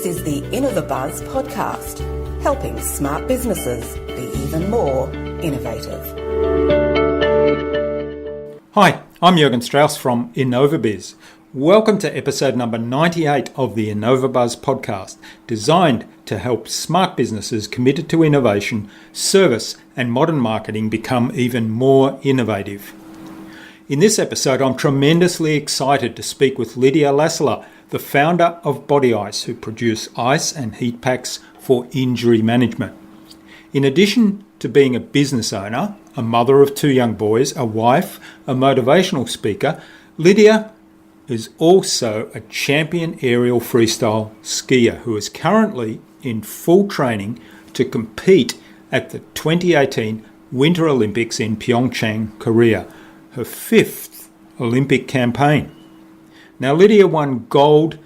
This is the InnovaBuzz podcast, helping smart businesses be even more innovative. Hi, I'm Jürgen Strauss from InnovaBuzz. Welcome to episode number 98 of the InnovaBuzz podcast, designed to help smart businesses committed to innovation, service, and modern marketing become even more innovative. In this episode, I'm tremendously excited to speak with Lydia Lassila, the founder of BodyICE, who produce ice and heat packs for injury management. In addition to being a business owner, a mother of 2 young boys, a wife, a motivational speaker, Lydia is also a champion aerial freestyle skier who is currently in full training to compete at the 2018 Winter Olympics in Pyeongchang, Korea, her 5th Olympic campaign. Now, Lydia won gold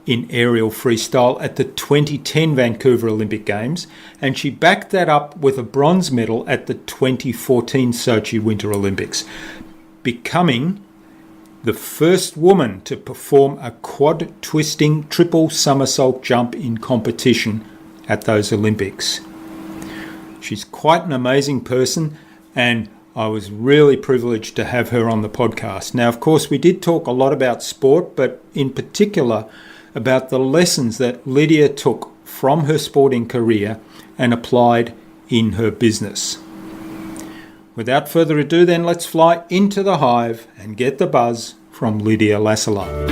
in aerial freestyle at the 2010 Vancouver Olympic Games, and she backed that up with a bronze medal at the 2014 Sochi Winter Olympics, becoming the first woman to perform a quad-twisting triple somersault jump in competition at those Olympics. She's quite an amazing person, and I was really privileged to have her on the podcast. Now, of course, we did talk a lot about sport, but in particular about the lessons that Lydia took from her sporting career and applied in her business. Without further ado, then, let's fly into the hive and get the buzz from Lydia Lassila.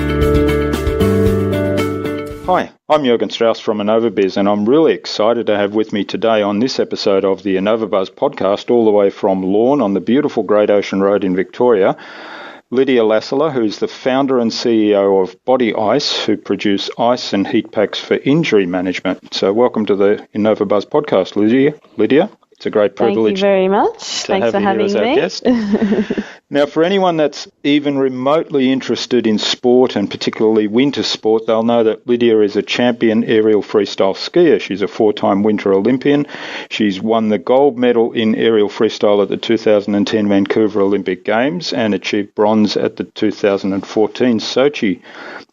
Hi, I'm Jürgen Strauss from InnovaBuzz, and I'm really excited to have with me today on this episode of the InnovaBuzz podcast, all the way from Lorne on the beautiful Great Ocean Road in Victoria, Lydia Lassila, who's the founder and CEO of BodyICE, who produce ice and heat packs for injury management. So welcome to the InnovaBuzz podcast, Lydia. It's a great privilege. Thank you very much. Thanks for having me. Guest. Now, for anyone that's even remotely interested in sport, and particularly winter sport, they'll know that Lydia is a champion aerial freestyle skier. She's a 4-time Winter Olympian. She's won the gold medal in aerial freestyle at the 2010 Vancouver Olympic Games and achieved bronze at the 2014 Sochi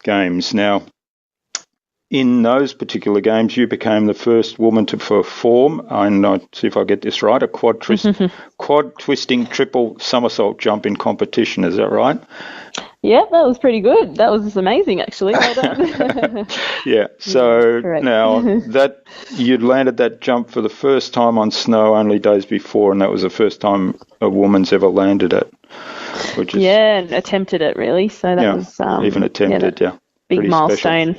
Games. Now, in those particular games, you became the first woman to perform, and I'll see if I get this right, a quad-twisting triple somersault jump in competition. Is that right? Yeah, that was pretty good. That was amazing, actually. Well done. Yeah, so Correct. Now that you'd landed that jump for the first time on snow only days before, and that was the first time a woman's ever landed it. Which is, and attempted it, really. So that was... even attempted, yeah. Big milestone.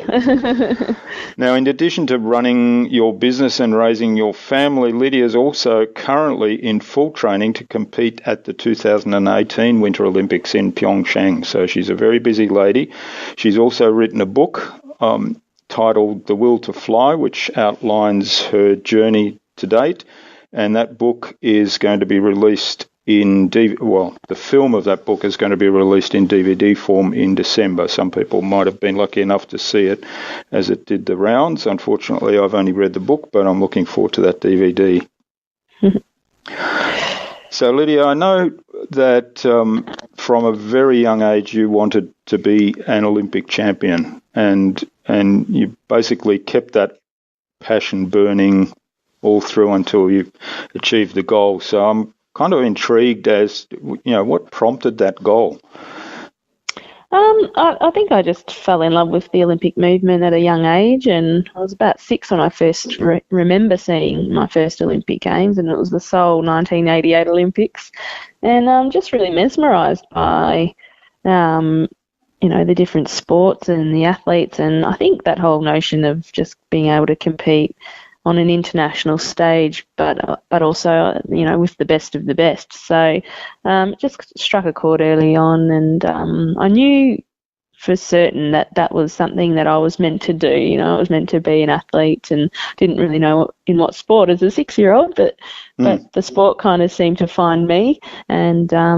Now, in addition to running your business and raising your family, Lydia is also currently in full training to compete at the 2018 Winter Olympics in Pyeongchang. So she's a very busy lady. She's also written a book titled The Will to Fly, which outlines her journey to date. And that book is going to be released the film of that book is going to be released in DVD form in December. Some people might have been lucky enough to see it as it did the rounds. Unfortunately, I've only read the book, but I'm looking forward to that DVD. So, Lydia, I know that from a very young age you wanted to be an Olympic champion, and you basically kept that passion burning all through until you achieved the goal. So I'm kind of intrigued as, what prompted that goal? I think I just fell in love with the Olympic movement at a young age, and I was about 6 when I first remember seeing my first Olympic Games, and it was the Seoul 1988 Olympics, and I'm just really mesmerised by, the different sports and the athletes, and I think that whole notion of just being able to compete on an international stage, but also, with the best of the best. So it just struck a chord early on, and I knew for certain that was something that I was meant to do. I was meant to be an athlete, and didn't really know in what sport as a 6-year-old, but the sport kind of seemed to find me, and I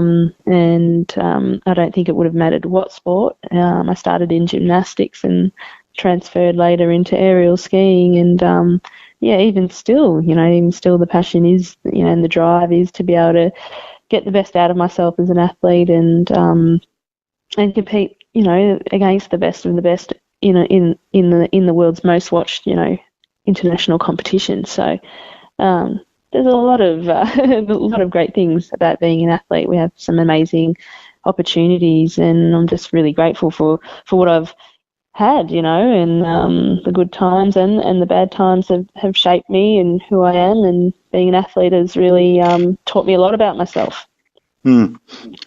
don't think it would have mattered what sport. I started in gymnastics and transferred later into aerial skiing, and even still the passion is, and the drive is to be able to get the best out of myself as an athlete and compete, against the best of the best in the world's most watched, international competition. So there's a lot of great things about being an athlete. We have some amazing opportunities, and I'm just really grateful for what I've had, and the good times and the bad times have shaped me and who I am, and being an athlete has really taught me a lot about myself.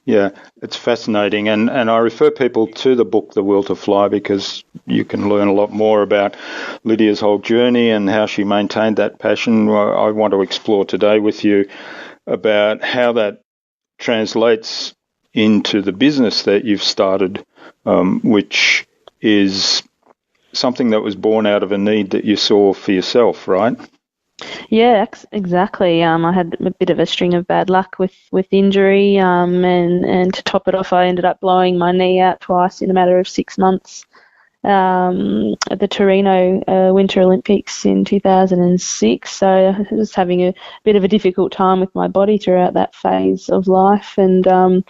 Yeah, it's fascinating, and I refer people to the book The Will to Fly, because you can learn a lot more about Lydia's whole journey and how she maintained that passion. I want to explore today with you about how that translates into the business that you've started, which is something that was born out of a need that you saw for yourself, right? Yeah, exactly. I had a bit of a string of bad luck with injury, and to top it off, I ended up blowing my knee out twice in a matter of 6 months at the Torino Winter Olympics in 2006. So I was having a bit of a difficult time with my body throughout that phase of life, and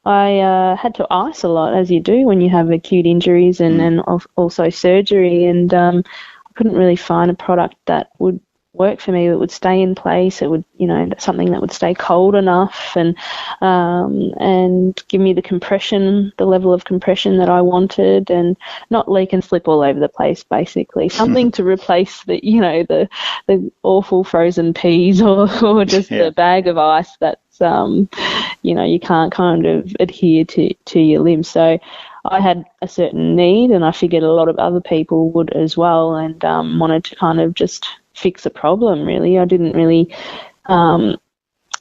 I had to ice a lot, as you do when you have acute injuries and also surgery, and I couldn't really find a product that would work for me. It would stay in place. It would, something that would stay cold enough and give me the level of compression that I wanted, and not leak and slip all over the place. Basically, something to replace the awful frozen peas or just a bag of ice that's you can't kind of adhere to your limbs. So I had a certain need, and I figured a lot of other people would as well, and wanted to kind of just fix a problem, really. I didn't really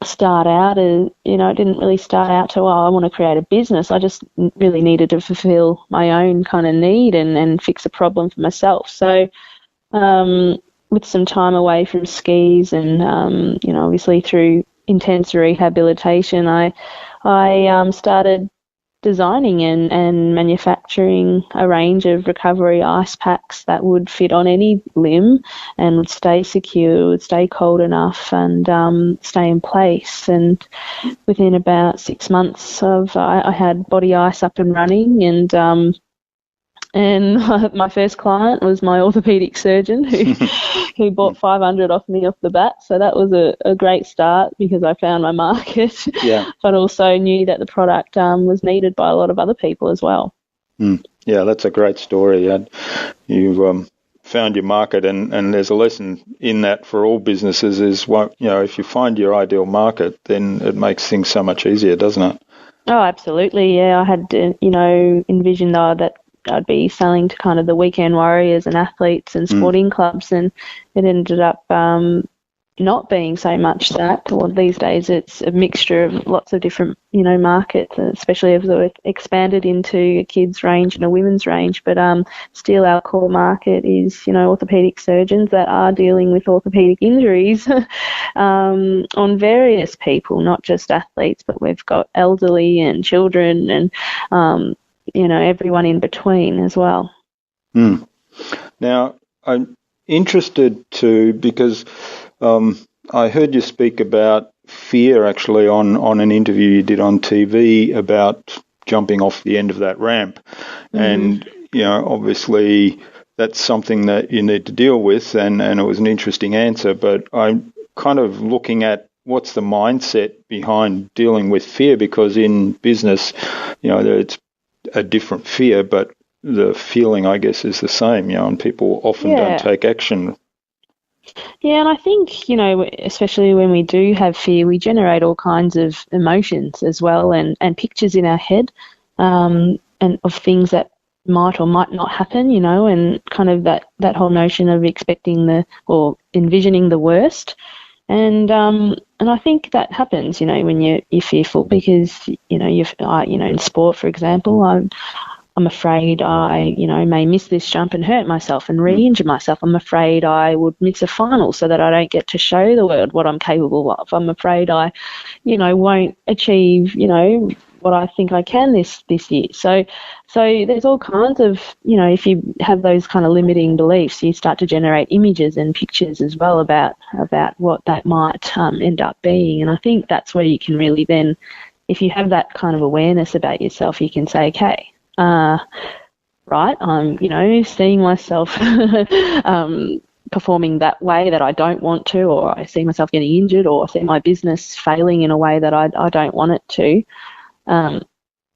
start out to, I want to create a business. I just really needed to fulfill my own kind of need and fix a problem for myself. So with some time away from skis and, obviously through intense rehabilitation, I started designing and manufacturing a range of recovery ice packs that would fit on any limb and would stay secure, would stay cold enough, and stay in place. And within about 6 months I had BodyICE up and running, and my first client was my orthopaedic surgeon who bought 500 off me off the bat. So that was a great start, because I found my market, but also knew that the product was needed by a lot of other people as well. Yeah, that's a great story. You found your market, and there's a lesson in that for all businesses is, if you find your ideal market, then it makes things so much easier, doesn't it? Oh, absolutely. Yeah, I had, envisioned that I'd be selling to kind of the weekend warriors and athletes and sporting clubs, and it ended up not being so much that. Well, these days it's a mixture of lots of different, markets, especially as we've expanded into a kids range and a women's range. But still our core market is, orthopaedic surgeons that are dealing with orthopaedic injuries on various people, not just athletes, but we've got elderly and children and everyone in between as well. Now, I'm interested too, because I heard you speak about fear actually on an interview you did on TV about jumping off the end of that ramp. And, obviously that's something that you need to deal with, and it was an interesting answer, but I'm kind of looking at what's the mindset behind dealing with fear, because in business, it's a different fear, but the feeling, I guess, is the same, and people often don't take action. Yeah, and I think, especially when we do have fear, we generate all kinds of emotions as well, and pictures in our head, and of things that might or might not happen, and kind of that whole notion of expecting or envisioning the worst. And I think that happens, when you're fearful, because, in sport, for example, I'm afraid I, may miss this jump and hurt myself and re-injure myself. I'm afraid I would miss a final so that I don't get to show the world what I'm capable of. I'm afraid I, won't achieve, what I think I can this year. So there's all kinds of, if you have those kind of limiting beliefs, you start to generate images and pictures as well about what that might end up being. And I think that's where you can really then, if you have that kind of awareness about yourself, you can say, okay, right, I'm, seeing myself performing that way that I don't want to, or I see myself getting injured, or I see my business failing in a way that I don't want it to.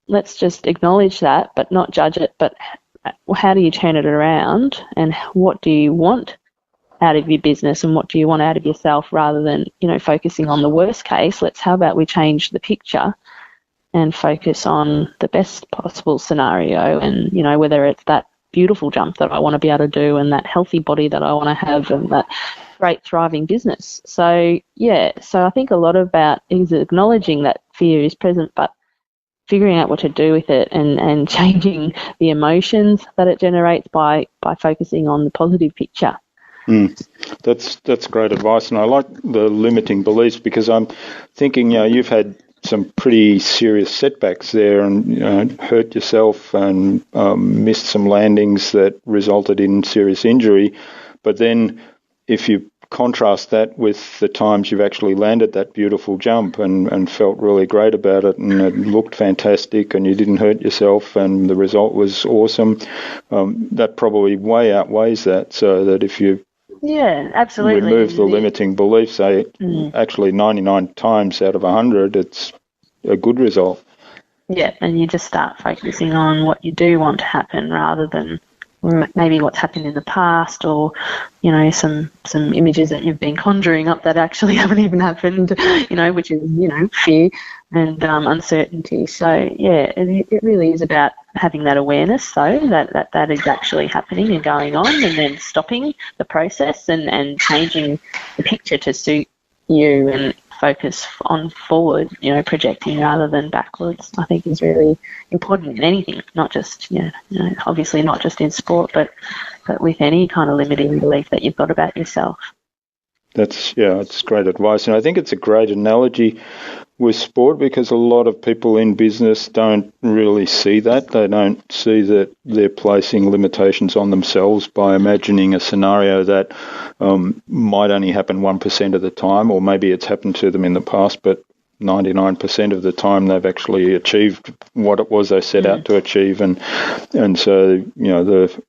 Let's just acknowledge that, but not judge it. But how do you turn it around, and what do you want out of your business, and what do you want out of yourself, rather than, focusing on the worst case? How about we change the picture and focus on the best possible scenario, and, whether it's that beautiful jump that I want to be able to do, and that healthy body that I want to have, and that great thriving business. So I think a lot about is acknowledging that fear is present, but figuring out what to do with it, and changing the emotions that it generates by focusing on the positive picture. That's great advice, and I like the limiting beliefs, because I'm thinking, you've had some pretty serious setbacks there, and hurt yourself and missed some landings that resulted in serious injury. But then if you contrast that with the times you've actually landed that beautiful jump and felt really great about it, and it looked fantastic, and you didn't hurt yourself, and the result was awesome, that probably way outweighs that. So that if you absolutely remove the limiting beliefs, say actually 99 times out of 100, it's a good result. Yeah, and you just start focusing on what you do want to happen, rather than maybe what's happened in the past, or some images that you've been conjuring up that actually haven't even happened, which is fear and uncertainty. So it really is about having that awareness, though, that is actually happening and going on, and then stopping the process and changing the picture to suit you, and focus on forward, projecting rather than backwards, I think is really important in anything, not just, obviously not just in sport, but with any kind of limiting belief that you've got about yourself. It's great advice. And I think it's a great analogy with sport, because a lot of people in business don't really see that. They don't see that they're placing limitations on themselves by imagining a scenario that might only happen 1% of the time, or maybe it's happened to them in the past, but 99% of the time they've actually achieved what it was they set out to achieve. And so, the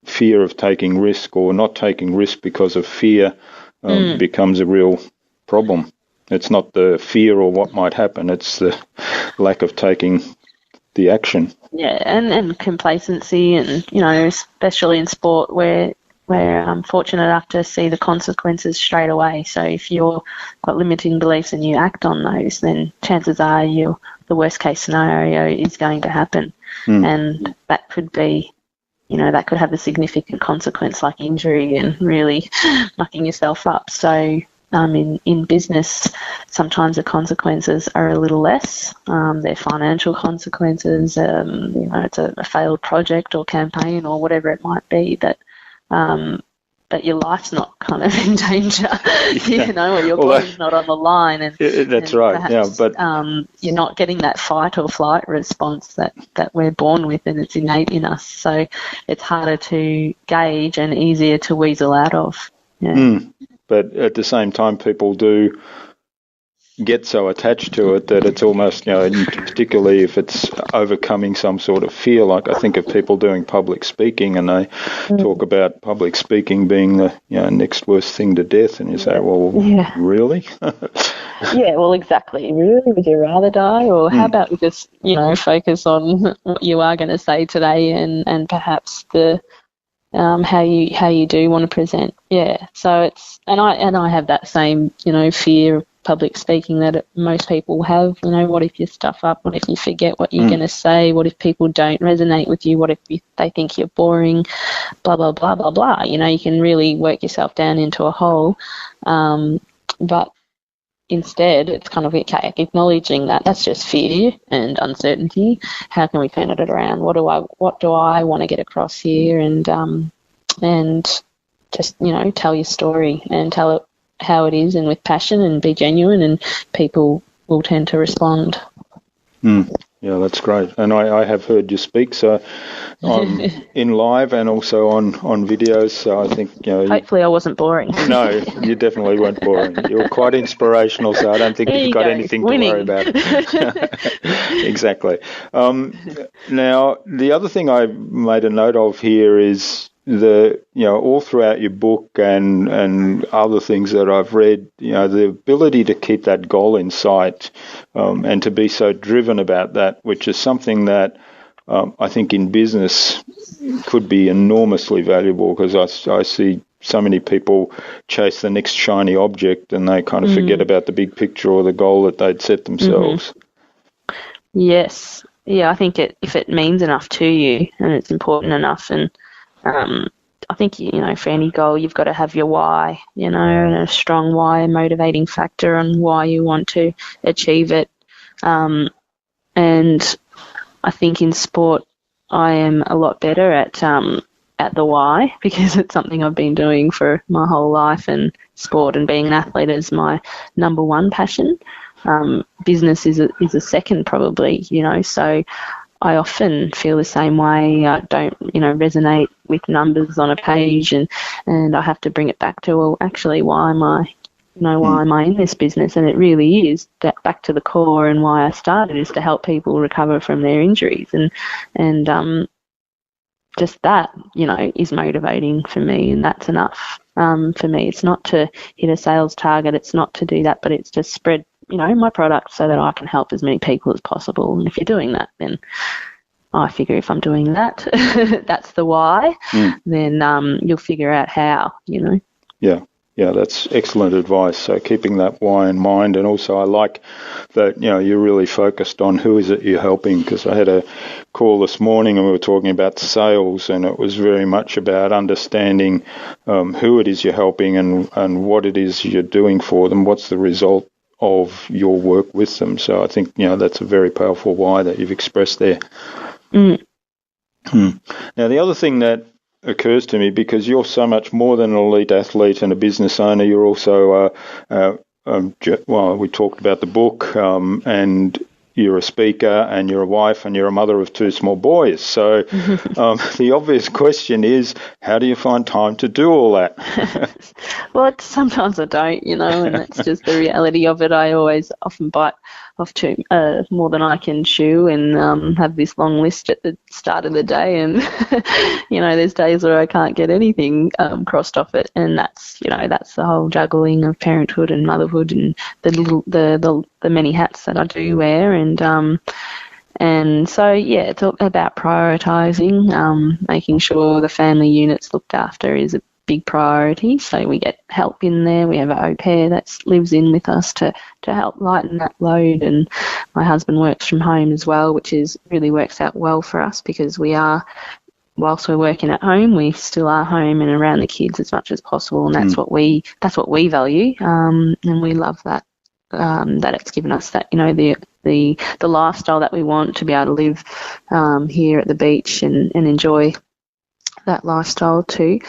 fear of taking risk, or not taking risk because of fear, becomes a real problem. It's not the fear or what might happen, it's the lack of taking the action. Yeah, and complacency, and, especially in sport where I'm fortunate enough to see the consequences straight away. So if you've got limiting beliefs and you act on those, then chances are the worst case scenario is going to happen. And that could be, that could have a significant consequence like injury and really mucking yourself up. So in business, sometimes the consequences are a little less. They're financial consequences, it's a failed project or campaign or whatever it might be, that your life's not kind of in danger, or your body's not on the line. And that's and right, perhaps, but you're not getting that fight or flight response that we're born with, and it's innate in us. So it's harder to gauge and easier to weasel out of. Yeah. But at the same time, people do get so attached to it that it's almost, particularly if it's overcoming some sort of fear. Like I think of people doing public speaking, and they talk about public speaking being the next worst thing to death, and you say, well, really? Yeah, well, exactly. Really, would you rather die, or how about we just focus on what you are going to say today, and perhaps the how you do want to present. Yeah, so it's and I have that same fear of public speaking that most people have. What if you stuff up? What if you forget what you're going to say? What if people don't resonate with you? What if they think you're boring? Blah blah blah blah blah. You can really work yourself down into a hole. But instead, it's kind of acknowledging that that's just fear and uncertainty. How can we turn it around? What do I want to get across here? And just tell your story and tell it how it is, and with passion, and be genuine, and people will tend to respond. Yeah, that's great. And I have heard you speak, so in live and also on videos. So I think, Hopefully I wasn't boring. No, you definitely weren't boring. You were quite inspirational, so I don't think you've got anything to worry about. Exactly. Now, the other thing I made a note of here is all throughout your book and other things that I've read, the ability to keep that goal in sight and to be so driven about that, which is something that I think in business could be enormously valuable, because I see so many people chase the next shiny object and they kind of forget about the big picture or the goal that they'd set themselves. Yes. Yeah, I think if it means enough to you and it's important enough, and I think, for any goal, you've got to have your why, and a strong why, a motivating factor on why you want to achieve it. And I think in sport, I am a lot better at the why, because it's something I've been doing for my whole life, and sport and being an athlete is my number one passion. Business is a second, probably, so I often feel the same way. I don't, resonate with numbers on a page, and I have to bring it back to, well, actually, why am I in this business? And it really is that back to the core, and why I started is to help people recover from their injuries, and just that, is motivating for me, and that's enough for me. It's not to hit a sales target, it's not to do that, but it's to spread my product so that I can help as many people as possible. And if you're doing that, then I figure if I'm doing that, that's the why, then you'll figure out how, Yeah, that's excellent advice. So keeping that why in mind, and also I like that, you're really focused on who is it you're helping, because I had a call this morning and we were talking about sales, and it was very much about understanding who it is you're helping and what it is you're doing for them, what's the result of your work with them. So I think, that's a very powerful why that you've expressed there. Now, the other thing that occurs to me, because you're so much more than an elite athlete and a business owner, you're also, we talked about the book, and you're a speaker, and you're a wife, and you're a mother of two small boys. So the obvious question is, how do you find time to do all that? Well, sometimes I don't, and that's just the reality of it. I always often bite off more than I can chew, and have this long list at the start of the day, and there's days where I can't get anything crossed off it, and that's the whole juggling of parenthood and motherhood and the many hats that I do wear, and so it's all about prioritising, making sure the family unit's looked after is a big priority. So we get help in there. We have an au pair that lives in with us to help lighten that load, and my husband works from home as well, which really works out well for us, because whilst we're working at home, we still are home and around the kids as much as possible, and that's what we value, and we love that. That it's given us that, the lifestyle that we want, to be able to live here at the beach and enjoy that lifestyle too.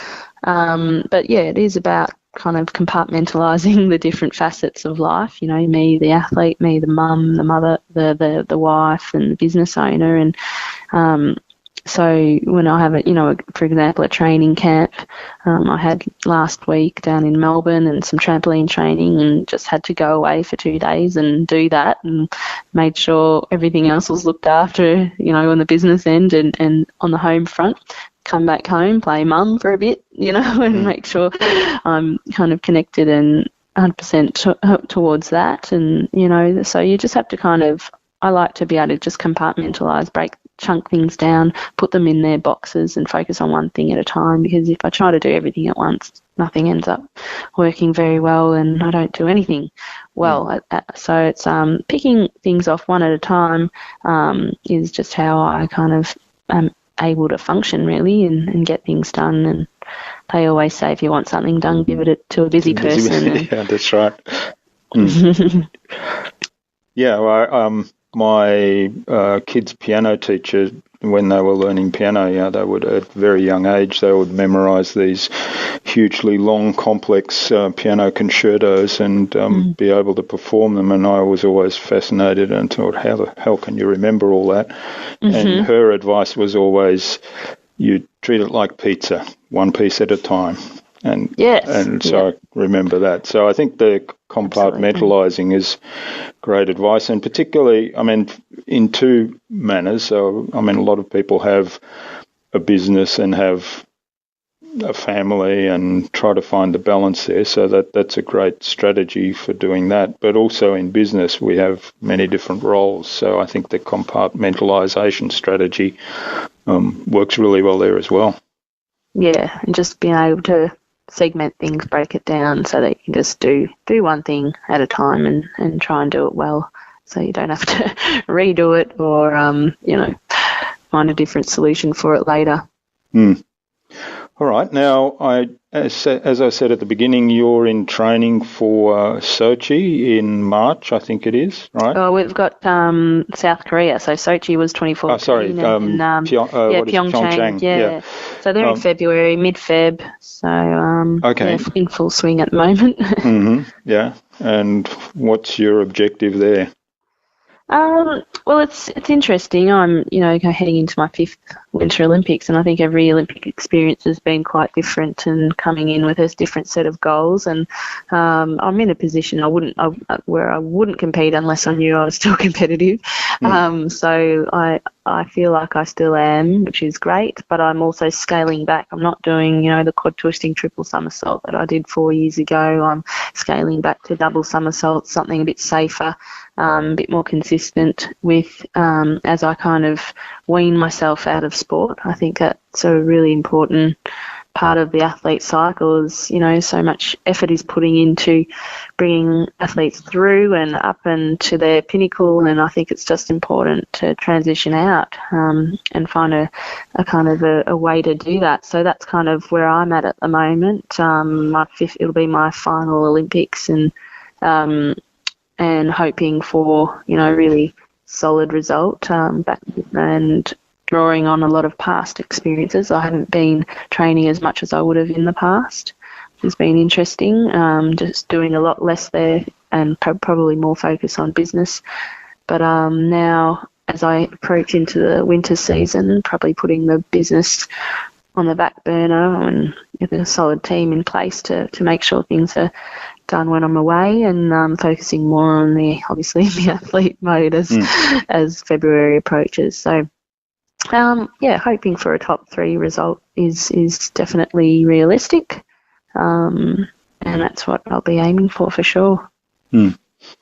But yeah, it is about kind of compartmentalising the different facets of life. Me, the athlete; me, the mum, the mother, the wife, and the business owner. And so when I have for example, a training camp, I had last week down in Melbourne, and some trampoline training, and just had to go away for 2 days and do that, and made sure everything else was looked after, on the business end and on the home front. Come back home, play mum for a bit, and make sure I'm kind of connected and 100% towards that. And, so you just have to I like to be able to just compartmentalise, chunk things down, put them in their boxes and focus on one thing at a time, because if I try to do everything at once, nothing ends up working very well, and I don't do anything well. So it's picking things off one at a time is just how I kind of am able to function, really, and get things done. And they always say, if you want something done, give it to a busy person. Yeah, that's right. Yeah, well, my kids' piano teacher, when they were learning piano, they would, at a very young age, they would memorise these hugely long, complex piano concertos and be able to perform them. And I was always fascinated and thought, how the hell can you remember all that? And her advice was always, you treat it like pizza, one piece at a time. And so I remember that. So I think the compartmentalizing is great advice, and particularly, I mean, in two manners. So, I mean, a lot of people have a business and have a family and try to find the balance there. So that's a great strategy for doing that. But also in business, we have many different roles. So I think the compartmentalization strategy works really well there as well. Yeah, and just being able to segment things, break it down so that you can just do one thing at a time and try and do it well, so you don't have to redo it or find a different solution for it later. All right. Now, as I said at the beginning, you're in training for Sochi in March, I think it is, right? Oh, we've got South Korea. So Sochi was 2014. Oh, sorry. Pyeongchang. Yeah. So they're in February, mid-Feb. So in full swing at the moment. Yeah. And what's your objective there? Well, it's interesting. I'm, heading into my 5th Winter Olympics, and I think every Olympic experience has been quite different and coming in with a different set of goals. And I'm in a position where I wouldn't compete unless I knew I was still competitive. So I feel like I still am, which is great. But I'm also scaling back. I'm not doing, the quad twisting triple somersault that I did 4 years ago. I'm scaling back to double somersault, something a bit safer. A bit more consistent with as I kind of wean myself out of sport. I think that's a really important part of the athlete cycle is, so much effort is putting into bringing athletes through and up and to their pinnacle, and I think it's just important to transition out and find a kind of a way to do that. So that's kind of where I'm at the moment. It'll be my final Olympics, and hoping for, really solid result back and drawing on a lot of past experiences. I haven't been training as much as I would have in the past, which has been interesting, just doing a lot less there and probably more focus on business. But now, as I approach into the winter season, probably putting the business on the back burner and get a solid team in place to make sure things are done when I'm away, and focusing more on the athlete mode as February approaches. So, hoping for a top 3 result is definitely realistic, and that's what I'll be aiming for sure.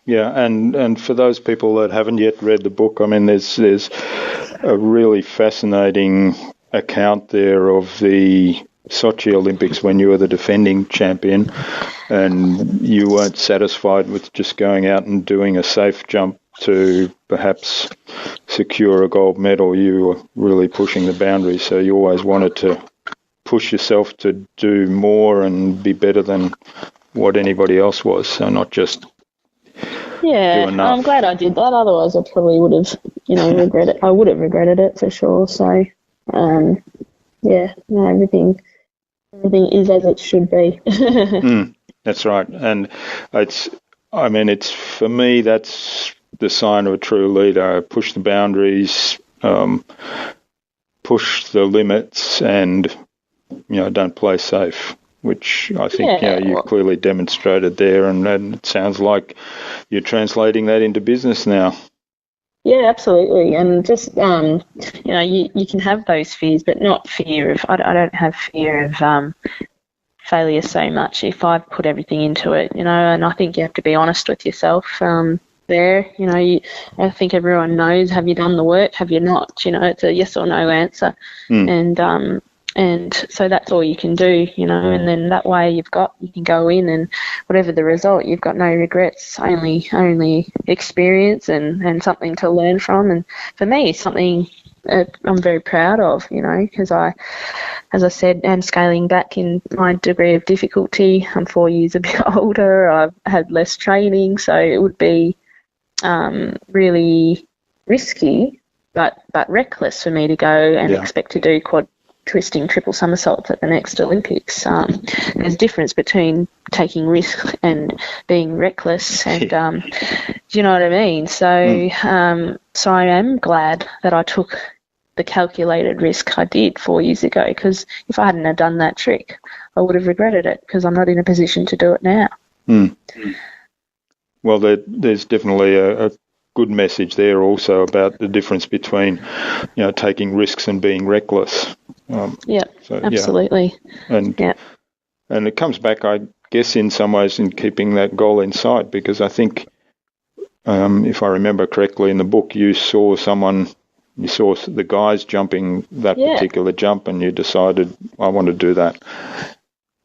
Yeah, and for those people that haven't yet read the book, I mean, there's a really fascinating account there of the Sochi Olympics when you were the defending champion and you weren't satisfied with just going out and doing a safe jump to perhaps secure a gold medal. You were really pushing the boundaries, so you always wanted to push yourself to do more and be better than what anybody else was, so not just do enough. I'm glad I did that, otherwise I probably would have regretted. I would have regretted it for sure. So everything is as it should be. That's right. And it's for me, that's the sign of a true leader. Push the boundaries, push the limits, and, don't play safe, which I think, you clearly demonstrated there. And it sounds like you're translating that into business now. Yeah, absolutely. And just, you can have those fears, but not fear of, I don't have fear of failure so much if I've put everything into it, and I think you have to be honest with yourself there. I think everyone knows, have you done the work, have you not? It's a yes or no answer. And so that's all you can do, and then that way you can go in and whatever the result, you've got no regrets, only experience and something to learn from. And for me, something I'm very proud of, because as I said, am scaling back in my degree of difficulty. I'm 4 years a bit older. I've had less training, so it would be really risky, but reckless for me to go and expect to do quad twisting triple somersaults at the next Olympics. There's a difference between taking risks and being reckless, and do you know what I mean? So, so I am glad that I took the calculated risk I did 4 years ago, because if I hadn't have done that trick, I would have regretted it, because I'm not in a position to do it now. Well, there's definitely a good message there also about the difference between, taking risks and being reckless. Absolutely. Yeah. And it comes back, I guess, in some ways in keeping that goal in sight, because I think, if I remember correctly in the book, you saw the guys jumping that particular jump, and you decided, I want to do that.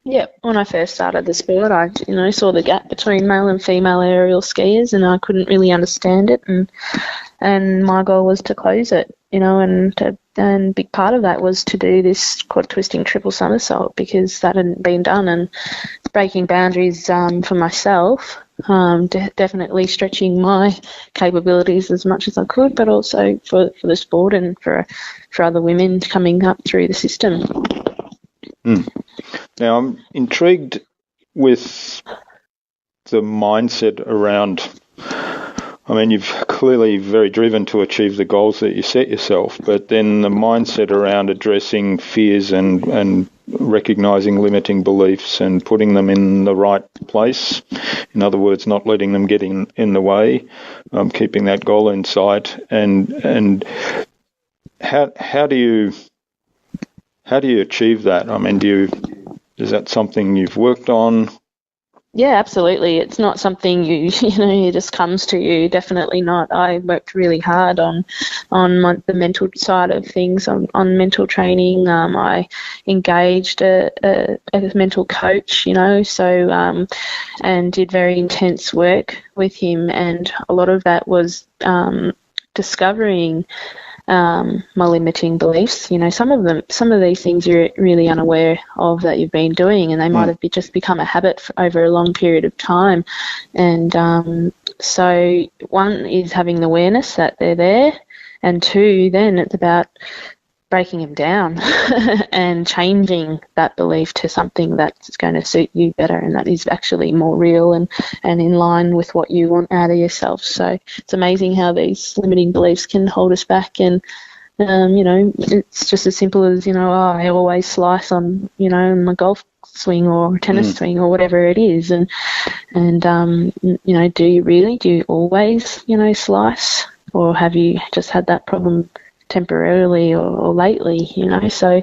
Yeah, when I first started the sport, I saw the gap between male and female aerial skiers, and I couldn't really understand it, and my goal was to close it, and a big part of that was to do this quad twisting triple somersault, because that hadn't been done, and breaking boundaries for myself, definitely stretching my capabilities as much as I could, but also for the sport and for other women coming up through the system. Now, I'm intrigued with the mindset around, you've clearly very driven to achieve the goals that you set yourself, but then the mindset around addressing fears and recognising limiting beliefs and putting them in the right place. In other words, not letting them get in the way, keeping that goal in sight. And how do you achieve that? Is that something you've worked on? Yeah, absolutely. It's not something it just comes to you. Definitely not. I worked really hard on the mental side of things, on mental training. I engaged a mental coach, and did very intense work with him. And a lot of that was discovering my limiting beliefs. Some of these things you're really unaware of that you've been doing, and they might have just become a habit over a long period of time. And so one is having the awareness that they're there, and two, then it's about breaking them down and changing that belief to something that's going to suit you better, and that is actually more real and in line with what you want out of yourself. So it's amazing how these limiting beliefs can hold us back, and it's just as simple as I always slice on my golf swing or tennis swing or whatever it is, and do you always slice, or have you just had that problem temporarily or lately, so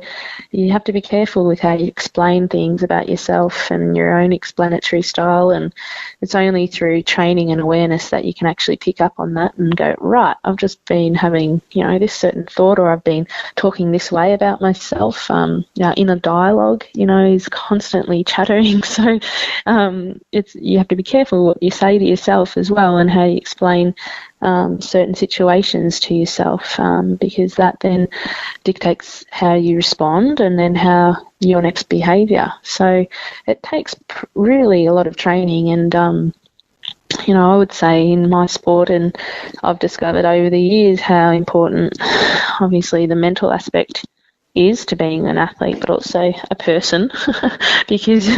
you have to be careful with how you explain things about yourself and your own explanatory style, and it's only through training and awareness that you can actually pick up on that and go, right, I've just been having this certain thought, or I've been talking this way about myself. Inner dialogue is constantly chattering, so you have to be careful what you say to yourself as well, and how you explain certain situations to yourself, because that then dictates how you respond and then how your next behaviour. So it takes really a lot of training, and I would say in my sport, and I've discovered over the years how important obviously the mental aspect is to being an athlete, but also a person, because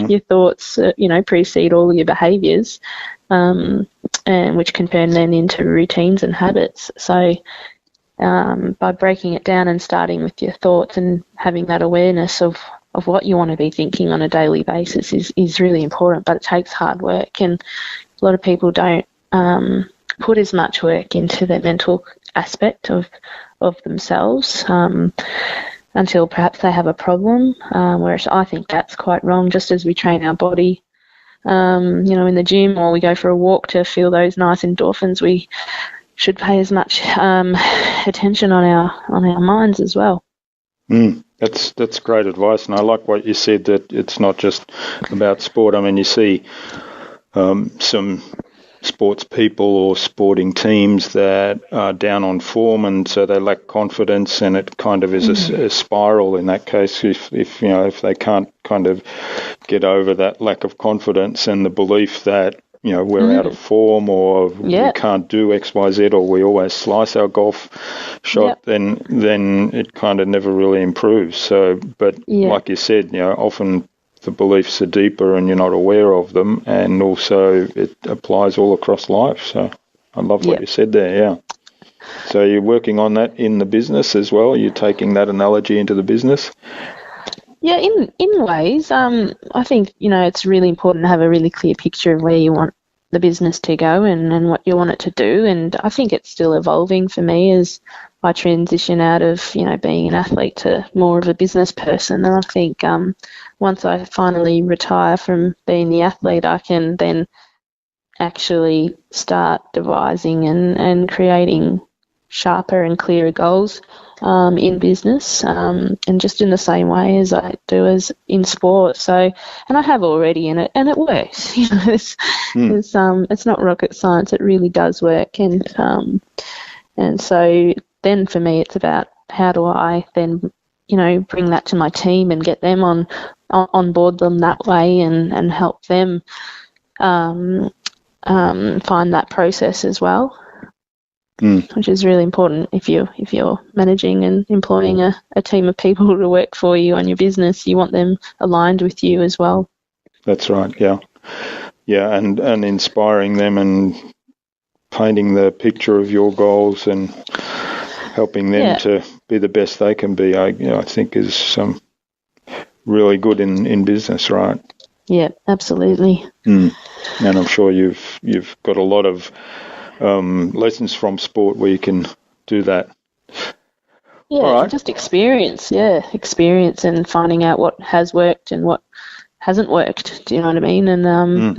your thoughts precede all your behaviours, and which can turn then into routines and habits. So by breaking it down and starting with your thoughts and having that awareness of what you want to be thinking on a daily basis is really important, but it takes hard work, and a lot of people don't put as much work into the mental aspect of themselves until perhaps they have a problem, whereas I think that's quite wrong. Just as we train our body in the gym, or we go for a walk to feel those nice endorphins, we should pay as much attention on our minds as well. That's great advice, and I like what you said, that it's not just about sport. You see some sports people or sporting teams that are down on form, and so they lack confidence, and it kind of is a spiral in that case. If they can't kind of get over that lack of confidence and the belief that we're out of form, or we can't do X, Y, Z, or we always slice our golf shot, then it kind of never really improves. So, but like you said, often the beliefs are deeper and you're not aware of them, and also it applies all across life. So I love what you said there, yeah. So you're working on that in the business as well? You're taking that analogy into the business? Yeah, in ways. I think, it's really important to have a really clear picture of where you want the business to go and what you want it to do. And I think it's still evolving for me as I transition out of, being an athlete to more of a business person. And I think once I finally retire from being the athlete, I can then actually start devising and creating sharper and clearer goals in business, and just in the same way as I do as in sport. So, and I have already, and it works. It's not rocket science. It really does work, and so then for me, it's about how do I then, bring that to my team and get them on board them that way, and help them find that process as well. Which is really important if you're managing and employing a team of people to work for you on your business. You want them aligned with you as well. That's right, yeah, and inspiring them and painting the picture of your goals and helping them to be the best they can be. I think is really good in business, right? Yeah, absolutely. And I'm sure you've got a lot of lessons from sport where you can do that. Yeah, all right. Just experience and finding out what has worked and what hasn't worked. Do you know what I mean? And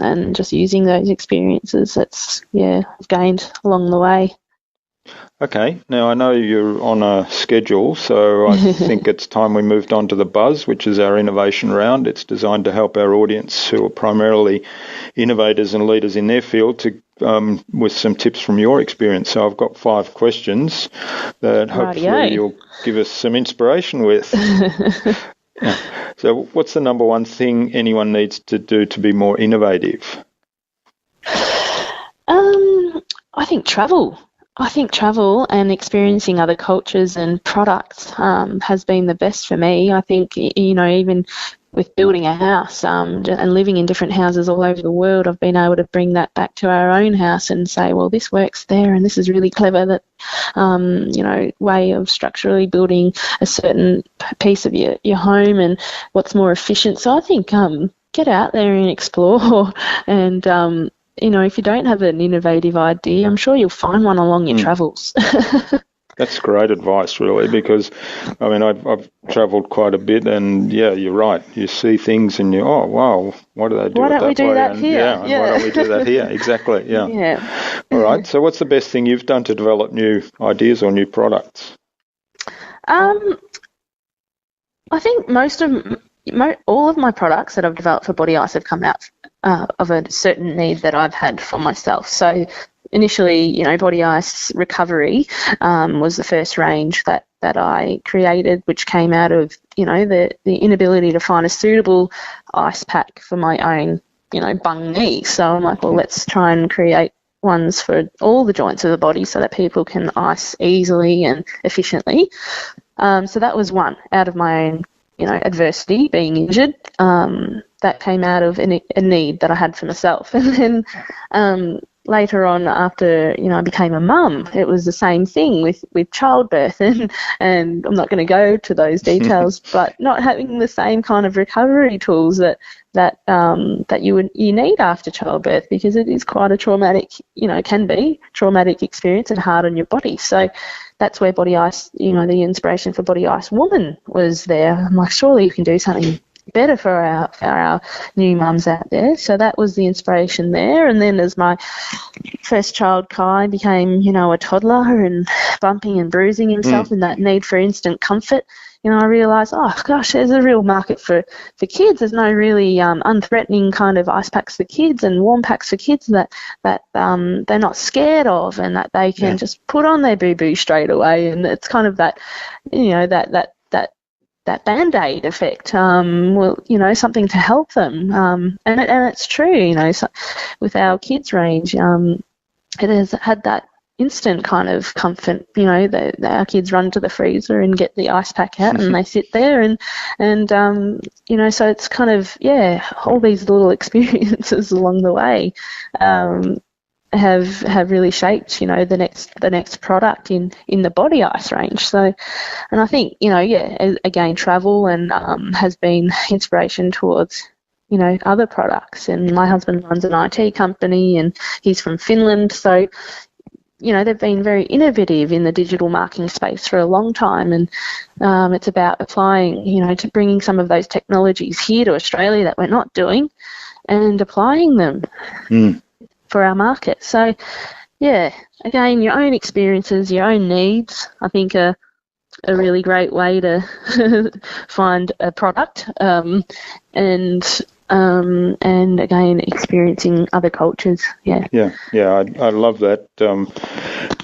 and just using those experiences that's I've gained along the way. Okay, now I know you're on a schedule, so I think it's time we moved on to the Buzz, which is our innovation round. It's designed to help our audience, who are primarily innovators and leaders in their field, to with some tips from your experience. So I've got 5 questions that hopefully you'll give us some inspiration with. So what's the number one thing anyone needs to do to be more innovative? I think travel. And experiencing other cultures and products has been the best for me. I think, even with building a house and living in different houses all over the world, I've been able to bring that back to our own house and say, well, this works there and this is really clever, that, way of structurally building a certain piece of your home and what's more efficient. So I think get out there and explore and, if you don't have an innovative idea, I'm sure you'll find one along your travels. That's great advice, really, because, I've travelled quite a bit, and, you're right. You see things and oh, wow, why do they do it that way? Why don't we do that here? Why don't we do that here? Exactly, yeah. All right, so what's the best thing you've done to develop new ideas or new products? I think all of my products that I've developed for BodyICE have come out of a certain need that I've had for myself. So initially, BodyICE Recovery was the first range that I created, which came out of, the inability to find a suitable ice pack for my own, bung knee. So I'm like, well, let's try and create ones for all the joints of the body so that people can ice easily and efficiently. So that was one out of my own, adversity, being injured. That came out of a need that I had for myself. And then later on, after I became a mum, it was the same thing with childbirth, and I'm not going to go to those details, but not having the same kind of recovery tools that you need after childbirth, because it is quite a traumatic, can be traumatic experience and hard on your body. So that's where BodyICE, the inspiration for BodyICE Woman was there. I'm like, surely you can do something better for our new mums out there. So that was the inspiration there. And then as my first child, Kai, became, a toddler and bumping and bruising himself and that need for instant comfort, I realised, oh, gosh, there's a real market for kids. There's no really unthreatening kind of ice packs for kids and warm packs for kids that they're not scared of, and that they can just put on their boo-boo straight away. And it's kind of that, that Band-Aid effect, well, something to help them. And it's true, so with our kids range, it has had that instant kind of comfort. Our kids run to the freezer and get the ice pack out and they sit there and so it's kind of, all these little experiences along the way have really shaped, the next product in the BodyICE range. So, and I think, again, travel and has been inspiration towards, other products. And my husband runs an IT company and he's from Finland. So, they've been very innovative in the digital marketing space for a long time. And it's about applying, to bringing some of those technologies here to Australia that we're not doing and applying them for our market. So, again, your own experiences, your own needs, I think are a really great way to find a product and again, experiencing other cultures. I love that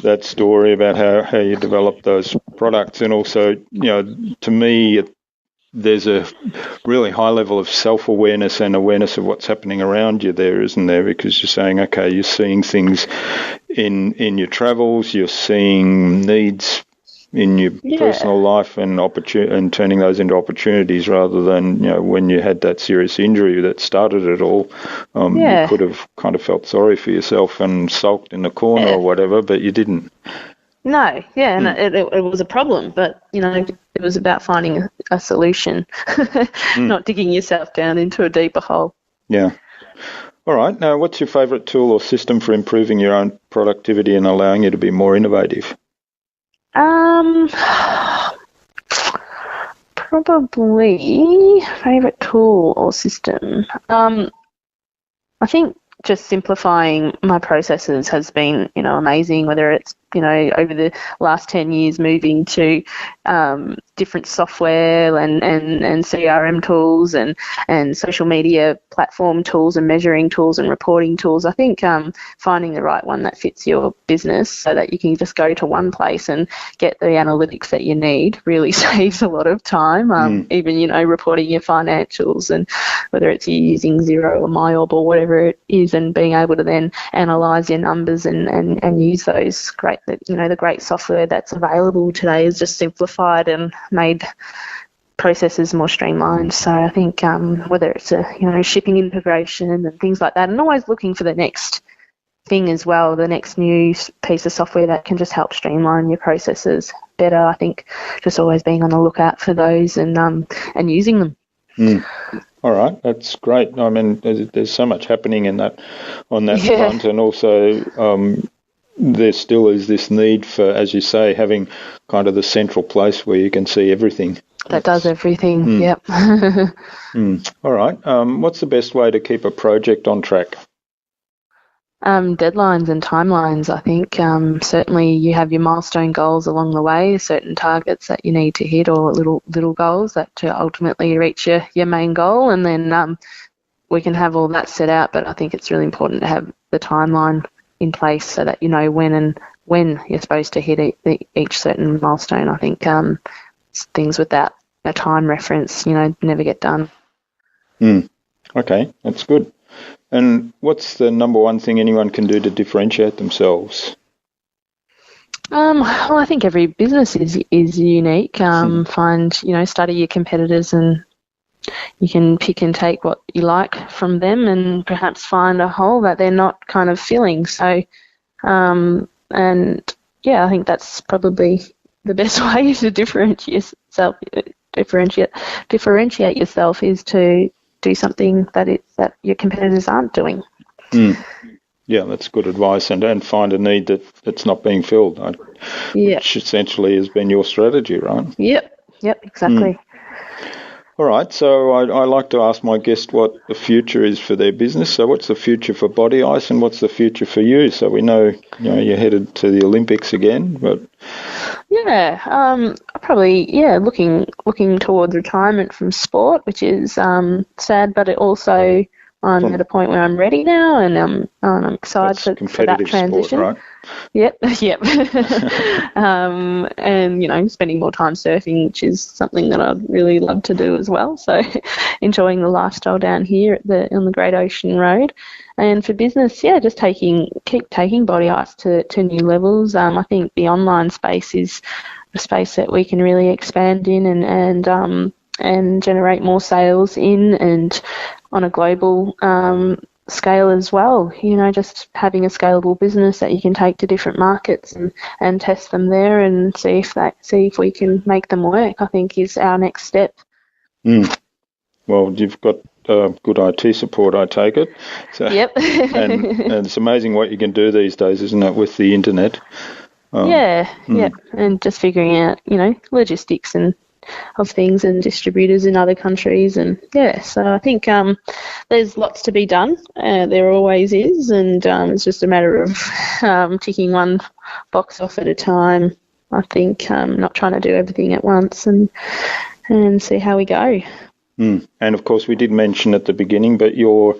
that story about how you develop those products, and also, to me, there's a really high level of self-awareness and awareness of what's happening around you there, isn't there? Because you're saying, okay, you're seeing things in your travels, you're seeing needs in your personal life and turning those into opportunities, rather than, when you had that serious injury that started it all, you could have kind of felt sorry for yourself and sulked in the corner or whatever, but you didn't. No, and it was a problem, but, it was about finding a solution, not digging yourself down into a deeper hole. Yeah. All right. Now, what's your favourite tool or system for improving your own productivity and allowing you to be more innovative? Probably favourite tool or system. I think just simplifying my processes has been, amazing, whether it's, over the last 10 years moving to different software and CRM tools and social media platform tools and measuring tools and reporting tools. I think finding the right one that fits your business so that you can just go to one place and get the analytics that you need really saves a lot of time. Even, reporting your financials, and whether it's you using Xero or MyOb or whatever it is, and being able to then analyse your numbers and use those the great software that's available today is just simplified and made processes more streamlined. So I think whether it's a shipping integration and things like that, and always looking for the next thing as well, the next new piece of software that can just help streamline your processes better. I think just always being on the lookout for those and using them. All right, that's great. I mean, there's so much happening on that front, and also there still is this need for, as you say, having kind of the central place where you can see everything. That does everything, yep. All right. What's the best way to keep a project on track? Deadlines and timelines, I think. Certainly you have your milestone goals along the way, certain targets that you need to hit, or little goals that to ultimately reach your main goal, and then we can have all that set out, but I think it's really important to have the timeline in place so that you know when you're supposed to hit each certain milestone. I think things without a time reference, never get done. Okay, that's good. And what's the number one thing anyone can do to differentiate themselves? Well, I think every business is unique. Study your competitors, and you can pick and take what you like from them, and perhaps find a hole that they're not kind of filling. So, I think that's probably the best way to differentiate yourself is to do something that your competitors aren't doing. Yeah, that's good advice, and find a need that's not being filled, which essentially has been your strategy, right? Yep, exactly. All right, so I like to ask my guest what the future is for their business. So what's the future for BodyICE, and what's the future for you? So we know, you're headed to the Olympics again, but... Probably looking towards retirement from sport, which is sad, but it also I'm at a point where I'm ready now, and I'm excited for that transition. Sport, right? Yep. And spending more time surfing, which is something that I'd really love to do as well. So, enjoying the lifestyle down here on the Great Ocean Road. And for business, just keep taking BodyICE to new levels. I think the online space is a space that we can really expand in and generate more sales in, and on a global scale as well. Just having a scalable business that you can take to different markets and test them there and see if we can make them work, I think is our next step. Well, you've got good IT support, I take it. So, yep. and it's amazing what you can do these days, isn't it, with the internet? And just figuring out, logistics and of things and distributors in other countries, and so I think there's lots to be done. There always is, and it's just a matter of ticking one box off at a time. I think not trying to do everything at once and see how we go. And of course, we did mention at the beginning, but your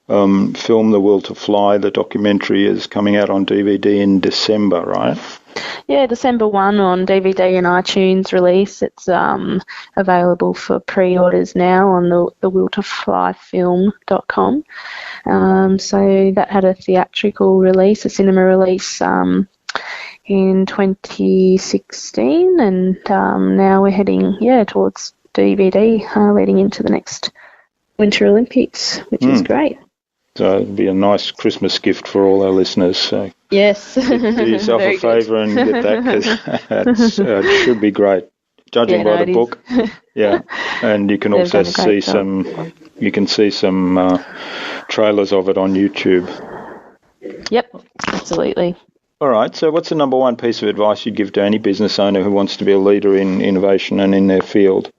film, The Will to Fly, the documentary, is coming out on DVD in December, right? Yeah, December 1 on DVD and iTunes release. It's available for pre-orders now on the willtoflyfilm.com. So that had a theatrical release, a cinema release in 2016, and now we're heading towards DVD leading into the next Winter Olympics, which is great. So it'd be a nice Christmas gift for all our listeners. So yes. Do yourself a favour and get that, because it should be great. Judging by the book, and you can also see some trailers of it on YouTube. Yep, absolutely. All right. So, what's the number one piece of advice you'd give to any business owner who wants to be a leader in innovation and in their field?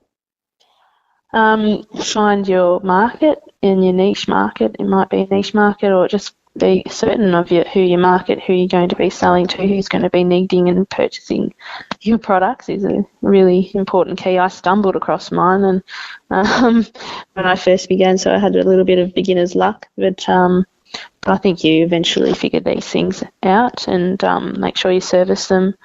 Find your market and your niche market. It might be a niche market, or just be certain of who your market, who you're going to be selling to, who's going to be needing and purchasing your products is a really important key. I stumbled across mine and when I first began, so I had a little bit of beginner's luck, but I think you eventually figure these things out and make sure you service them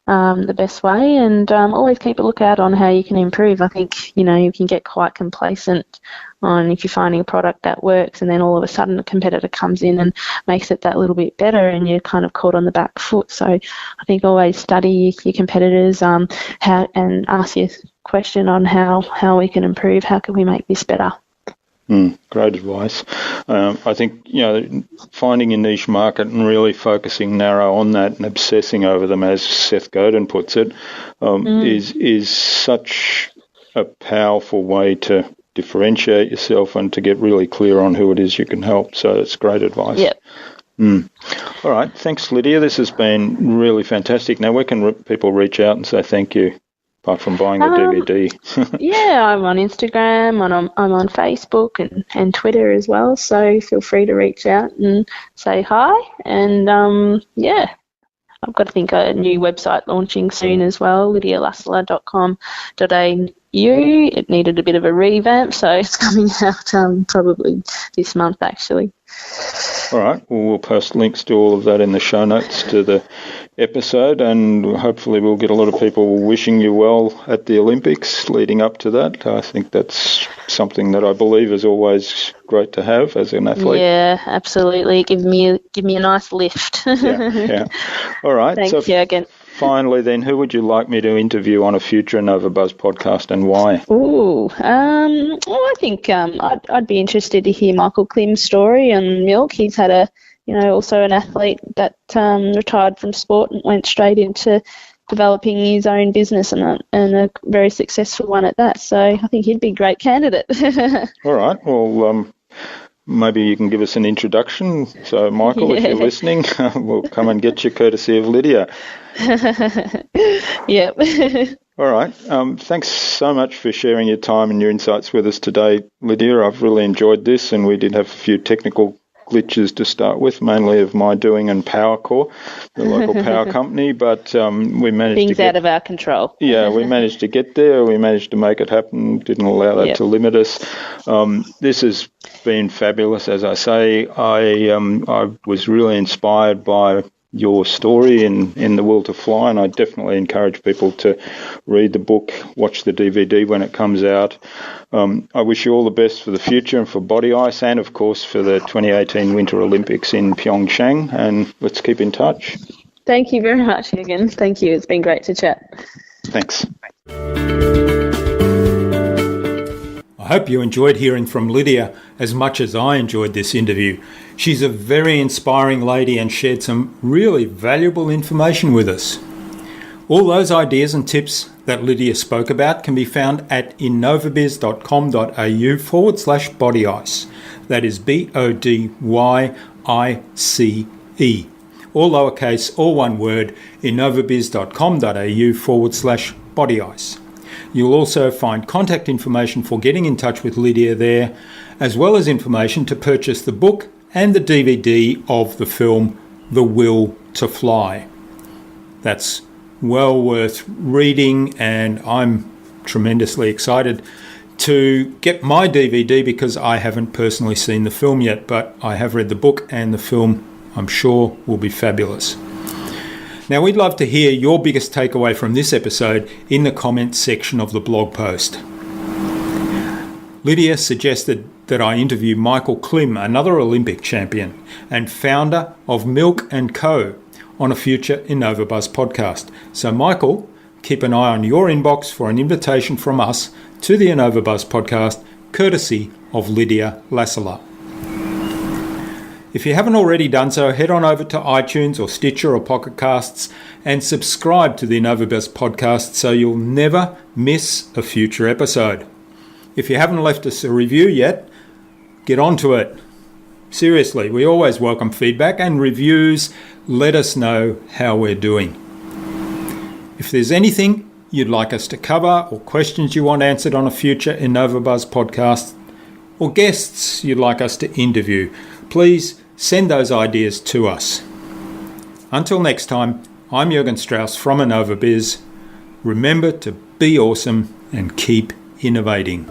the best way, and always keep a lookout on how you can improve. I think, you can get quite complacent on if you're finding a product that works and then all of a sudden a competitor comes in and makes it that little bit better and you're kind of caught on the back foot. So I think always study your competitors and ask your question on how we can improve, how can we make this better. Great advice. I think, finding a niche market and really focusing narrow on that and obsessing over them, as Seth Godin puts it, is such a powerful way to differentiate yourself and to get really clear on who it is you can help. So it's great advice. Yep. All right. Thanks, Lydia. This has been really fantastic. Now, where can people reach out and say thank you? Apart from buying the DVD. I'm on Instagram, I'm on Facebook and Twitter as well, so feel free to reach out and say hi. And I've got to think a new website launching soon as well, lydialassila.com.au. It needed a bit of a revamp, so it's coming out probably this month actually. All right, well, we'll post links to all of that in the show notes to the episode, and hopefully we'll get a lot of people wishing you well at the Olympics leading up to that. I think that's something that I believe is always great to have as an athlete. Yeah, absolutely. Give me a nice lift. Yeah. All right. Thanks, Jürgen. Finally, then, who would you like me to interview on a future InnovaBuzz podcast, and why? I think I'd be interested to hear Michael Klim's story on milk. He's had also an athlete that retired from sport and went straight into developing his own business and a very successful one at that. So I think he'd be a great candidate. All right. Well, maybe you can give us an introduction. So, Michael, if you're listening, we'll come and get you courtesy of Lydia. Yep. All right. Thanks so much for sharing your time and your insights with us today, Lydia. I've really enjoyed this, and we did have a few technical glitches to start with, mainly of my doing and PowerCore, the local power company, but we managed Things to get out of our control. Yeah, we managed to get there. We managed to make it happen. Didn't allow that to limit us. This has been fabulous, as I say. I was really inspired by your story in The Will to Fly, and I definitely encourage people to read the book, watch the DVD when it comes out. I wish you all the best for the future and for BodyICE, and of course for the 2018 Winter Olympics in Pyeongchang, and let's keep in touch. Thank you very much, Jürgen. Thank you. It's been great to chat. Thanks. I hope you enjoyed hearing from Lydia as much as I enjoyed this interview. She's a very inspiring lady and shared some really valuable information with us. All those ideas and tips that Lydia spoke about can be found at innovabiz.com.au/bodyice. That is BODYICE. All lowercase, all one word, innovabiz.com.au/bodyice. You'll also find contact information for getting in touch with Lydia there, as well as information to purchase the book and the DVD of the film The Will to Fly. That's well worth reading, and I'm tremendously excited to get my DVD because I haven't personally seen the film yet, but I have read the book, and the film, I'm sure, will be fabulous. Now, we'd love to hear your biggest takeaway from this episode in the comments section of the blog post. Lydia suggested that I interview Michael Klim, another Olympic champion and founder of Milk & Co, on a future InnovaBuzz podcast. So, Michael, keep an eye on your inbox for an invitation from us to the InnovaBuzz podcast, courtesy of Lydia Lassila. If you haven't already done so, head on over to iTunes or Stitcher or Pocket Casts and subscribe to the InnovaBuzz podcast so you'll never miss a future episode. If you haven't left us a review yet, get onto it. Seriously, we always welcome feedback and reviews. Let us know how we're doing. If there's anything you'd like us to cover or questions you want answered on a future InnovaBuzz podcast or guests you'd like us to interview, please send those ideas to us. Until next time, I'm Jürgen Strauss from InnovaBizz. Remember to be awesome and keep innovating.